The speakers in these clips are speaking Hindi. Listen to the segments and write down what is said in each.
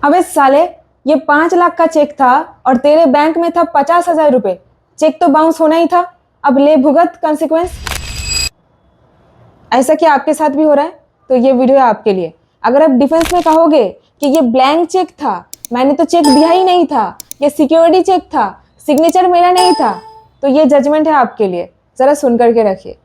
अबे साले, ये 5 लाख का चेक था और तेरे बैंक में था 50,000 रुपए। चेक तो बाउंस होना ही था। अब ले भुगत कॉन्सिक्वेंस। ऐसा क्या आपके साथ भी हो रहा है? तो ये वीडियो है आपके लिए। अगर आप डिफेंस में कहोगे कि ये ब्लैंक चेक था, मैंने तो चेक दिया ही नहीं था, ये सिक्योरिटी चेक था, सिग्नेचर मेरा नहीं था, तो ये जजमेंट है आपके लिए। जरा सुन करके रखिए।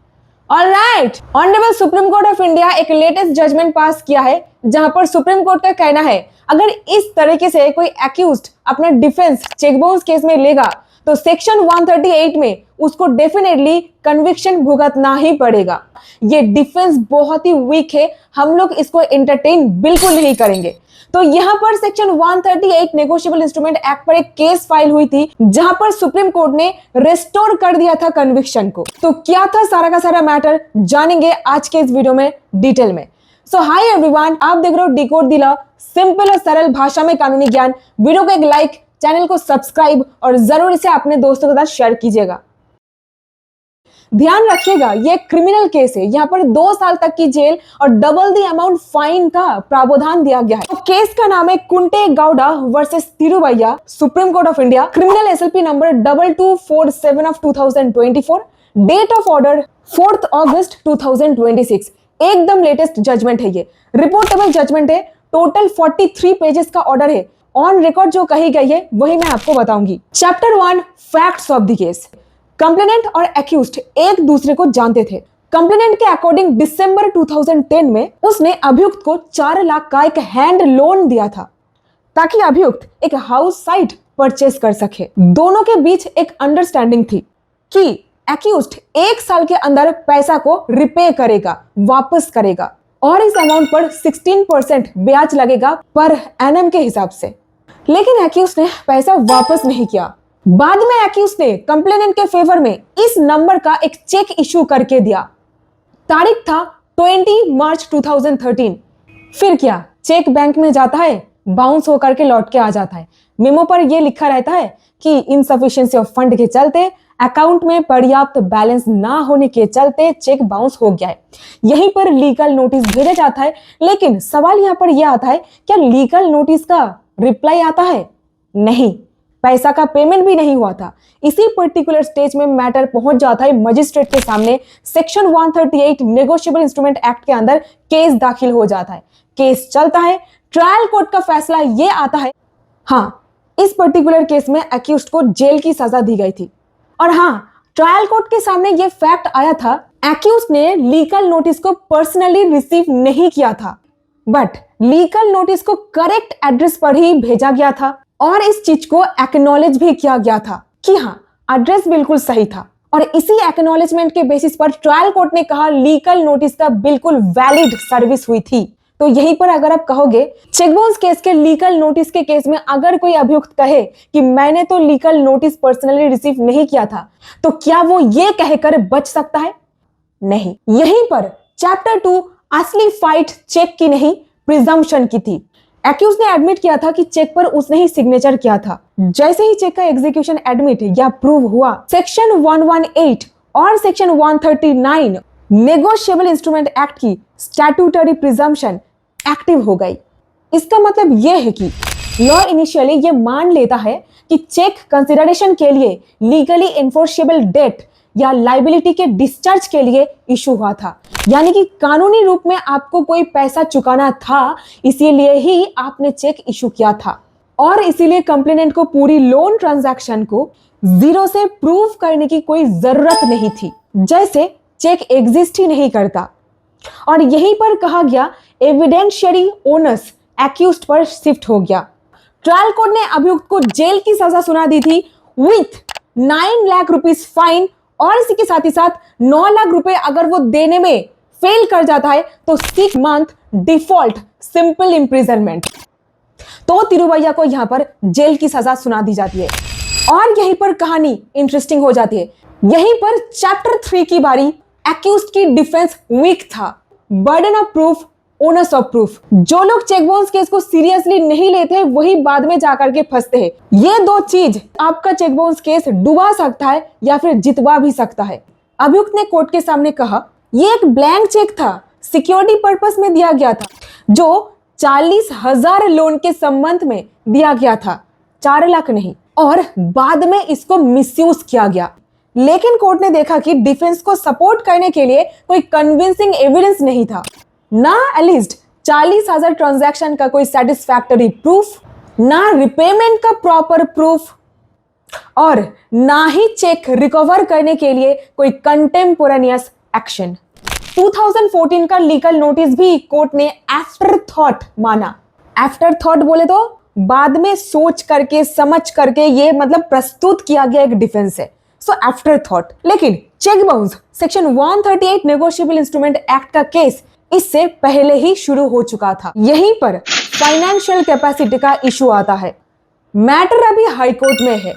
Alright, honourable supreme Court of India एक लेटेस्ट जजमेंट पास किया है, जहां पर सुप्रीम कोर्ट का कहना है अगर इस तरीके से कोई एक्यूज्ड अपना डिफेंस चेक बाउंस केस में लेगा तो सेक्शन 138 में उसको डेफिनेटली कन्विक्शन भुगतना ही पड़ेगा। ये डिफेंस बहुत ही वीक है, हम लोग इसको एंटरटेन बिल्कुल नहीं करेंगे। तो यहाँ पर सेक्शन 138 नेगोशिएबल इंस्ट्रूमेंट एक्ट पर एक केस फाइल हुई थी, जहां पर सुप्रीम कोर्ट ने रेस्टोर कर दिया था कन्विक्शन को। तो क्या था सारा का सारा मैटर, जानेंगे आज के इस वीडियो में डिटेल में। सो हाय एवरीवन, आप देख रहे हो डिकोड द लॉ, सिंपल और सरल भाषा में कानूनी ज्ञान। वीडियो को एक लाइक, चैनल को सब्सक्राइब और जरूर इसे अपने दोस्तों के साथ शेयर कीजिएगा। ध्यान रखिएगा, ये क्रिमिनल केस है। यहाँ पर 2 साल तक की जेल और डबल द अमाउंट फाइन का प्रावधान दिया गया है। तो केस का नाम है Kunte Gowda versus Tiruvaiya, Supreme Court of India, criminal SLP number 2247 of 2024, date of order 4 अगस्त 2026। एकदम लेटेस्ट जजमेंट है ये, रिपोर्टेबल जजमेंट है। टोटल 43 पेजेस का ऑर्डर है। ऑन रिकॉर्ड जो कही गई है वही मैं आपको बताऊंगी। Chapter 1, facts of the case. Complainant और एक्यूज्ड एक दूसरे को जानते थे। कंप्लेनेंट के अकॉर्डिंग दिसंबर 2010 में उसने अभियुक्त को 4 लाख का एक हैंड लोन दिया था ताकि अभियुक्त एक हाउस साइट परचेस कर सके। दोनों के बीच एक अंडरस्टैंडिंग थी कि एक्यूज्ड 1 साल के अंदर पैसा को रिपे करेगा, वापस करेगा, और इस अमाउंट पर 16% ब्याज लगेगा पर एनम के हिसाब से। लेकिन एक्यूज्ड ने पैसा वापस नहीं किया। बाद में एक्यूज्ड ने कंप्लेनेंट के फेवर में इस नंबर का एक चेक इशू करके दिया। तारीख था 20 मार्च 2013। फिर क्या, चेक बैंक में जाता है, बाउंस होकर के लौट के आ जाता है। मेमो पर यह लिखा रहता है कि इनसफिशिएंसी ऑफ फंड के चलते, अकाउंट में पर्याप्त बैलेंस ना होने के चलते चेक बाउंस हो गया है। यहीं पर लीगल नोटिस भेजा जाता है। लेकिन सवाल यहां पर यह आता है, क्या लीगल नोटिस का रिप्लाई आता है? नहीं, पैसा का पेमेंट भी नहीं हुआ था। इसी पर्टिकुलर स्टेज में मैटर पहुंच जाता है मजिस्ट्रेट के सामने। सेक्शन 138 नेगोशिएबल इंस्ट्रूमेंट एक्ट के अंदर केस दाखिल हो जाता है। केस चलता है, ट्रायल कोर्ट का फैसला यह आता है, हाँ, इस पर्टिकुलर केस में एक्यूज्ड को जेल की सजा दी गई थी। और हाँ, ट्रायल कोर्ट के सामने यह फैक्ट आया था, एक्यूज्ड ने लीगल नोटिस को पर्सनली रिसीव नहीं किया था, बट लीगल नोटिस को करेक्ट एड्रेस पर ही भेजा गया था और इस चीज को एक्नॉलेज भी किया गया था कि हाँ, एड्रेस बिल्कुल सही था। और इसी एक्नॉलेजमेंट के बेसिस पर ट्रायल कोर्ट ने कहा लीगल नोटिस का बिल्कुल वैलिड सर्विस हुई थी। तो यहीं पर अगर आप कहोगे चेक बाउंस केस के लीगल नोटिस के केस में अगर कोई अभियुक्त कहे कि मैंने तो लीगल नोटिस पर्सनली रिसीव नहीं किया था, तो क्या वो ये कहकर बच सकता है? नहीं। यहीं पर चैप्टर 2 असली फाइट चेक की नहीं, प्रिजम्पशन की थी। एक्यूज ने एडमिट किया था कि चेक पर उसने ही सिग्नेचर किया था। जैसे ही चेक का एग्जीक्यूशन एडमिट या प्रूव हुआ, सेक्शन 118 और सेक्शन 139 नेगोशिएबल इंस्ट्रूमेंट एक्ट की स्टैट्यूटरी प्रिजम्पशन एक्टिव हो गई। इसका मतलब यह है कि लॉ इनिशियली यह मान लेता है कि चेक कंसिडरेशन के लिए लीगली एनफोर्सेबल डेट या लाइबिलिटी के डिस्चार्ज के लिए इशू हुआ था। यानी कि कानूनी रूप में आपको कोई पैसा चुकाना था, इसीलिए ही आपने चेक इशू किया था। और इसीलिए कंप्लेनेंट को पूरी लोन ट्रांजैक्शन को जीरो से प्रूव करने की कोई जरूरत नहीं थी, जैसे चेक एग्जिस्ट ही नहीं करता। और यहीं पर कहा गया एविडेंशियरी ओनस एक्यूज्ड पर शिफ्ट हो गया। ट्रायल कोर्ट ने अभियुक्त को जेल की सजा सुना दी थी विथ 9 लाख रुपीस फाइन, और इसी के साथ ही साथ 9 लाख रुपए अगर वो देने में फेल कर जाता है तो 6 मंथ डिफॉल्ट सिंपल इंप्रिजनमेंट। तो तिरुवैया को यहां पर जेल की सजा सुना दी जाती है। और यहीं पर कहानी इंटरेस्टिंग हो जाती है। यहीं पर चैप्टर 3 की बारी। एक्यूज्ड की डिफेंस वीक था, burden of proof, onus of proof. जो लोग चेक बाउंस केस को सीरियसली नहीं लेते वही बाद में जाकर के फंसते हैं। ये दो चीज आपका चेक बाउंस केस डुबा सकता है या फिर जितवा भी सकता है। अभियुक्त ने कोर्ट के सामने कहा, ये एक ब्लैंक चेक था, सिक्योरिटी पर्पस में दिया गया था, जो 40,000 लोन के संबंध में दिया गया था, 4 लाख नहीं, और बाद में इसको मिसयूज किया गया। लेकिन कोर्ट ने देखा कि डिफेंस को सपोर्ट करने के लिए कोई कन्विंसिंग एविडेंस नहीं था, ना एटलीस्ट 40,000 ट्रांजैक्शन का कोई सेटिस्फैक्टरी प्रूफ, ना रिपेमेंट का प्रॉपर प्रूफ, और ना ही चेक रिकवर करने के लिए कोई कंटेम्पोरेनियस एक्शन। 2014 का लीगल नोटिस भी कोर्ट ने आफ्टर थॉट माना। आफ्टर थॉट बोले तो बाद में सोच करके समझ करके ये मतलब प्रस्तुत किया गया एक डिफेंस है, सो आफ्टर थॉट। लेकिन cheque bounce section 138 negotiable instrument act का केस इससे पहले ही शुरू हो चुका था। यहीं पर फाइनेंशियल कैपेसिटी का इशू आता है। मैटर अभी हाईकोर्ट में है।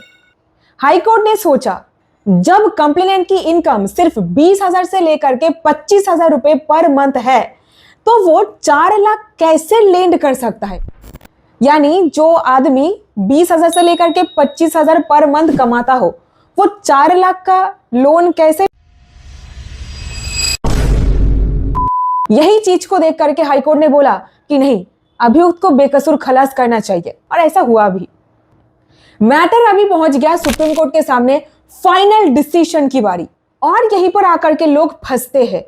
हाईकोर्ट ने सोचा जब कंप्लेनेंट की इनकम सिर्फ 20,000 से लेकर के 25,000 रुपए पर मंथ है, तो वो 4 लाख कैसे लेंड कर सकता है? यानी जो आदमी 20,000 से लेकर के 25,000 पर मंथ कमाता हो, वो 4 लाख का लोन कैसे? यही चीज को देख करके हाईकोर्ट ने बोला कि नहीं, अभियुक्त को बेकसूर खलास करना चाहिए, और ऐसा हुआ भी। मैटर अभी पहुंच गया सुप्रीम कोर्ट के सामने फाइनल डिसीजन की बारी, और यहीं पर आकर के लोग फंसते हैं।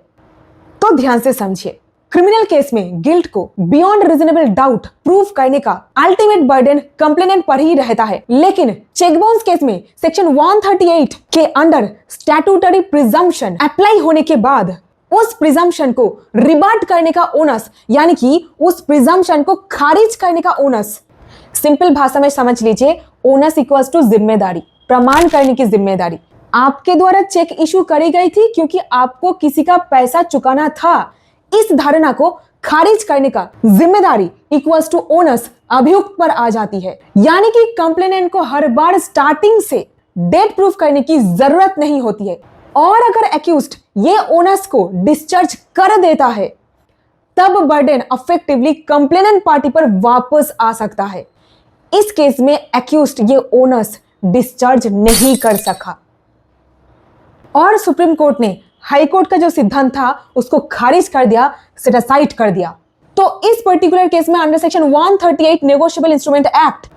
तो ध्यान से समझिए, क्रिमिनल केस में गिल्ट को बियॉन्ड रीजनेबल डाउट प्रूफ करने का अल्टीमेट बर्डन कंप्लेनेंट पर ही रहता है। लेकिन चेक बाउंस केस में सेक्शन 138 के अंडर स्टैट्यूटरी प्रिजम्पशन अप्लाई होने के बाद उस प्रिजम्पशन को रिबाट करने का ओनस, यानी कि उस प्रिजम्पशन को खारिज करने का ओनस, सिंपल भाषा में समझ लीजिए, ओनस इक्वल्स टू जिम्मेदारी, प्रमाण करने की जिम्मेदारी। आपके द्वारा चेक इशू करी गई थी क्योंकि आपको किसी का पैसा चुकाना था, इस धारणा को खारिज करने का जिम्मेदारी इक्वल्स टू ओनस अभियुक्त पर आ जाती है। यानी कि कंप्लेनेंट को हर बार स्टार्टिंग से डेट प्रूफ करने की जरूरत नहीं होती है, और अगर एक्यूज्ड ये ओनस को डिस्चार्ज कर देता है, तब बर्डन अफेक्टिवली कंप्लेनेंट पार्टी पर वापस आ सकता है। इस केस में एक्यूज्ड ये ओनस डिस्चार्ज नहीं कर सका, और सुप्रीम कोर्ट ने हाई कोर्ट का जो सिद्धांत था उसको खारिज कर दिया, सेट असाइड कर दिया। तो इस पर्टिकुलर केस में under section 138 negotiable instrument act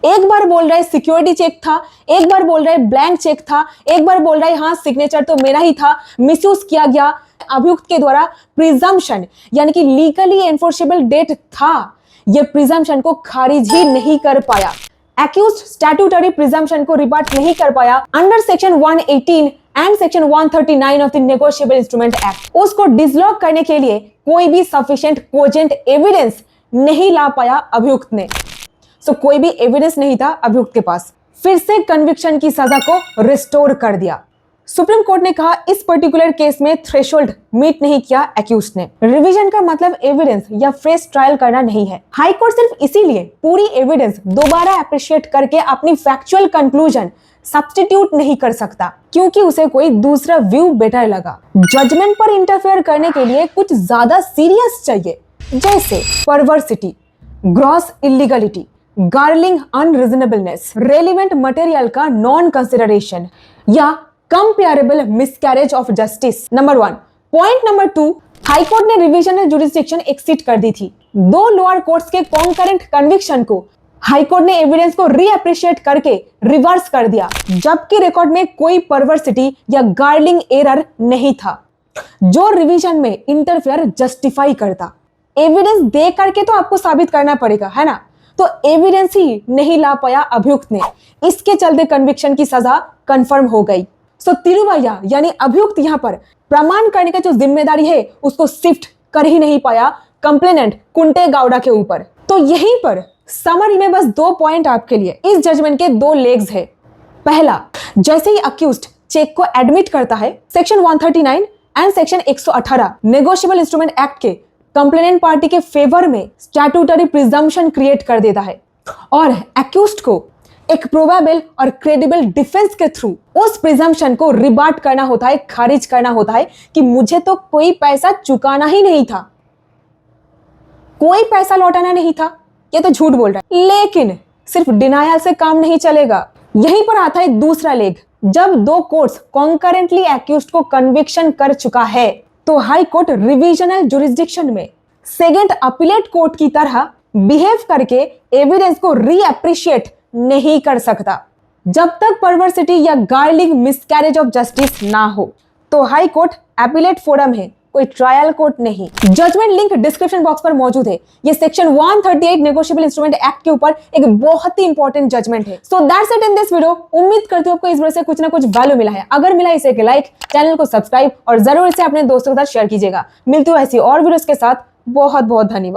एक बार बोल रहा है सिक्योरिटी चेक था, एक बार बोल रहा है ब्लैंक चेक था, एक बार बोल रहा है हाँ सिग्नेचर तो मेरा ही था, मिसयूज किया गया। अभियुक्त के द्वारा प्रिजम्पशन यानी कि लीगली एनफोर्सेबल डेट था, यह प्रिजम्पशन को खारिज ही नहीं कर पाया। एक्यूज्ड स्टैट्यूटरी प्रिजम्पशन को रिबाट नहीं कर पाया under section 118 and section 139 of the negotiable instrument act. उसको डिसलॉक करने के लिए कोई भी सफिशिएंट कोजेंट एविडेंस नहीं ला पाया अभियुक्त ने। सो कोई भी एविडेंस नहीं था अभियुक्त के पास। फिर से कन्विक्शन की सजा को रिस्टोर कर दिया। सुप्रीम कोर्ट ने कहा इस पर्टिकुलर केस में थ्रेशोल्ड मीट नहीं किया एक्यूज्ड ने। रिवीजन का मतलब एविडेंस या फ्रेश ट्रायल करना नहीं है। हाई कोर्ट सिर्फ इसीलिए पूरी एविडेंस दोबारा अप्रिशिएट करके अपनी फैक्चुअल कंक्लूजन सब्स्टिट्यूट नहीं कर सकता, क्योंकि उसे कोई दूसरा व्यू बेटर लगा। जजमेंट पर इंटरफेयर करने के लिए कुछ ज्यादा सीरियस चाहिए, जैसे perversity, gross illegality, glaring unreasonableness, relevant material का नॉन कंसिडरेशन, या comparable miscarriage of justice. Number 1। Point number 2, high court ने रिविजनल जुरिस्डिक्शन एक्सीड कर दी थी। दो लोअर कोर्ट्स के कॉन्करेंट कन्विक्शन को हाईकोर्ट ने एविडेंस को रीअप्रिशिएट करके रिवर्स कर दिया, जबकि रिकॉर्ड में कोई परवर्सिटी या गार्लिंग एरर नहीं था जो रिवीजन में इंटरफेयर जस्टिफाई करता। एविडेंस दे करके तो आपको साबित करना पड़ेगा, है ना? तो एविडेंस ही नहीं ला पाया अभियुक्त ने, इसके चलते कन्विक्शन की सजा कंफर्म हो गई। सो तिरुवैया यानी अभियुक्त यहाँ पर प्रमाण करने का जो जिम्मेदारी है उसको शिफ्ट कर ही नहीं पाया कंप्लेनेंट कुंटे गाउडा के ऊपर। तो यहीं पर समरी में बस 2 पॉइंट आपके लिए। इस जजमेंट के 2 लेग्स है। पहला, जैसे ही अक्यूज्ड चेक को एडमिट करता है, section 139 and section 118 negotiable instrument act के कंप्लेनेंट पार्टी के फेवर में स्टैट्यूटरी प्रिजम्पशन क्रिएट कर देता है, और एक्यूज्ड को एक प्रोबेबल और क्रेडिबल डिफेंस के थ्रू उस प्रिजम्पशन को रिबाट करना होता है, खारिज करना होता है कि मुझे तो कोई पैसा चुकाना ही नहीं था, कोई पैसा लौटाना नहीं था, ये तो झूठ बोल रहा है। लेकिन सिर्फ डिनायल से काम नहीं चलेगा। यहीं पर आता है दूसरा लेग। जब 2 कोर्ट्स कॉन्करेंटली एक्यूज्ड को कन्विक्शन कर चुका है, तो हाई कोर्ट रिविजनल जुरिस्डिक्शन में सेकेंड अपीलेट कोर्ट की तरह बिहेव करके एविडेंस को रीअप्रिशिएट नहीं कर सकता जब तक परवर्सिटी या गार्लिंग मिसकैरेज ऑफ जस्टिस ना हो। तो हाई कोर्ट अपीलेट फोरम है, कोई ट्रायल कोर्ट नहीं। जजमेंट लिंक डिस्क्रिप्शन बॉक्स पर मौजूद है। ये सेक्शन 138 नेगोशिएबल इंस्ट्रूमेंट एक्ट के ऊपर एक बहुत ही इंपॉर्टेंट जजमेंट है। So that's it in this video. उम्मीद करती हूं आपको इस वीडियो से कुछ ना कुछ वैल्यू मिला है। अगर मिला इसे एक लाइक, चैनल को सब्सक्राइब और जरूर इसे अपने दोस्तों के साथ शेयर कीजिएगा। मिलती हूं ऐसी और वीडियोस के साथ। बहुत बहुत धन्यवाद।